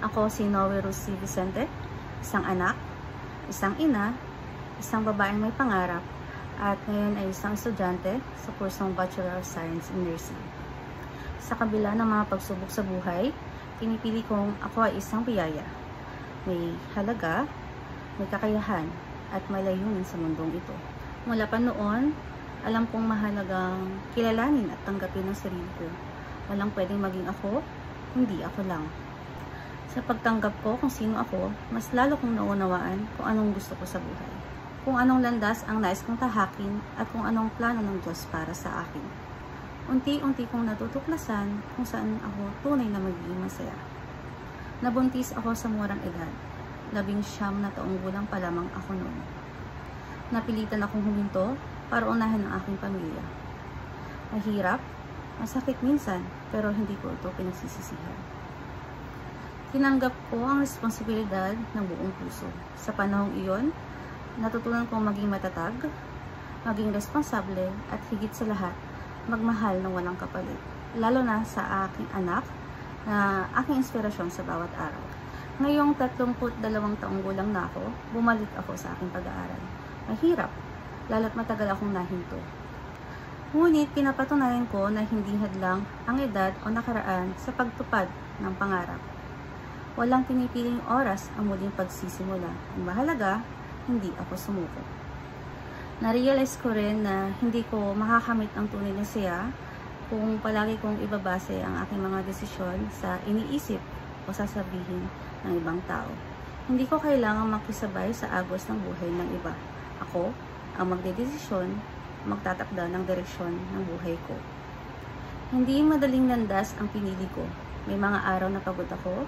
Ako si Noe Rosie Vicente, isang anak, isang ina, isang babaeng may pangarap, at ngayon ay isang estudyante sa kursong Bachelor of Science in Nursing. Sa kabila ng mga pagsubok sa buhay, pinipili kong ako ay isang biyaya. May halaga, may kakayahan, at may layunin sa mundong ito. Mula pa noon, alam kong mahalagang kilalanin at tanggapin ang sarili ko. Walang pwedeng maging ako, hindi ako lang. Sa pagtanggap ko kung sino ako, mas lalo kong naunawaan kung anong gusto ko sa buhay. Kung anong landas ang nais kong tahakin at kung anong plano ng Diyos para sa akin. Unti-unti kong natutuklasan kung saan ako tunay na magiging masaya. Nabuntis ako sa murang edad. 19 na taong gulang pa lamang ako noon. Napilitan akong huminto para unahin ang aking pamilya. Mahirap, masakit minsan, pero hindi ko ito pinagsisisihan. Tinanggap ko ang responsibilidad ng buong puso. Sa panahong iyon, natutunan kong maging matatag, maging responsable, at higit sa lahat, magmahal ng walang kapalit. Lalo na sa aking anak, na aking inspirasyon sa bawat araw. Ngayong 32 taong gulang na ako, bumalik ako sa aking pag-aaral. Mahirap, lalo't matagal akong nahinto. Ngunit pinapatunayan ko na hindi hadlang ang edad o nakaraan sa pagtupad ng pangarap. Walang pinipiling oras ang muling pagsisimula. Ang mahalaga, hindi ako sumuko. Na-realize ko rin na hindi ko makakamit ang tunay na saya kung palagi kong ibabase ang aking mga desisyon sa iniisip o sasabihin ng ibang tao. Hindi ko kailangang makisabay sa agos ng buhay ng iba. Ako ang magdedesisyon, magtatakda ng direksyon ng buhay ko. Hindi madaling landas ang pinili ko. May mga araw na pagod ako,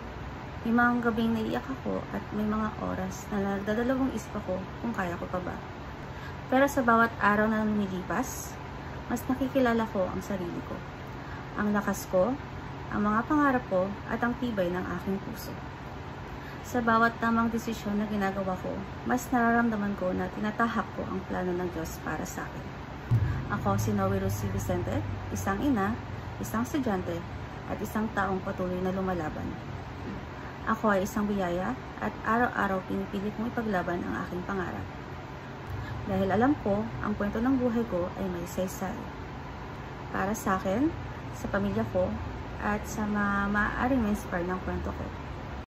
may mga gabing naiyak ako, at may mga oras na nagdadalawang isip ako kung kaya ko pa ba. Pero sa bawat araw na lumilipas, mas nakikilala ko ang sarili ko, ang lakas ko, ang mga pangarap ko, at ang tibay ng aking puso. Sa bawat tamang desisyon na ginagawa ko, mas nararamdaman ko na tinatahak ko ang plano ng Diyos para sa akin. Ako si Noe Rosie Vicente, isang ina, isang estudyante, at isang taong patuloy na lumalaban. Ako ay isang biyaya at araw-araw pinipili kong ipaglaban ang aking pangarap. Dahil alam ko, ang kwento ng buhay ko ay may saysay. Para sa akin, sa pamilya ko, at sa maaaring ma-inspire ng kwento ko.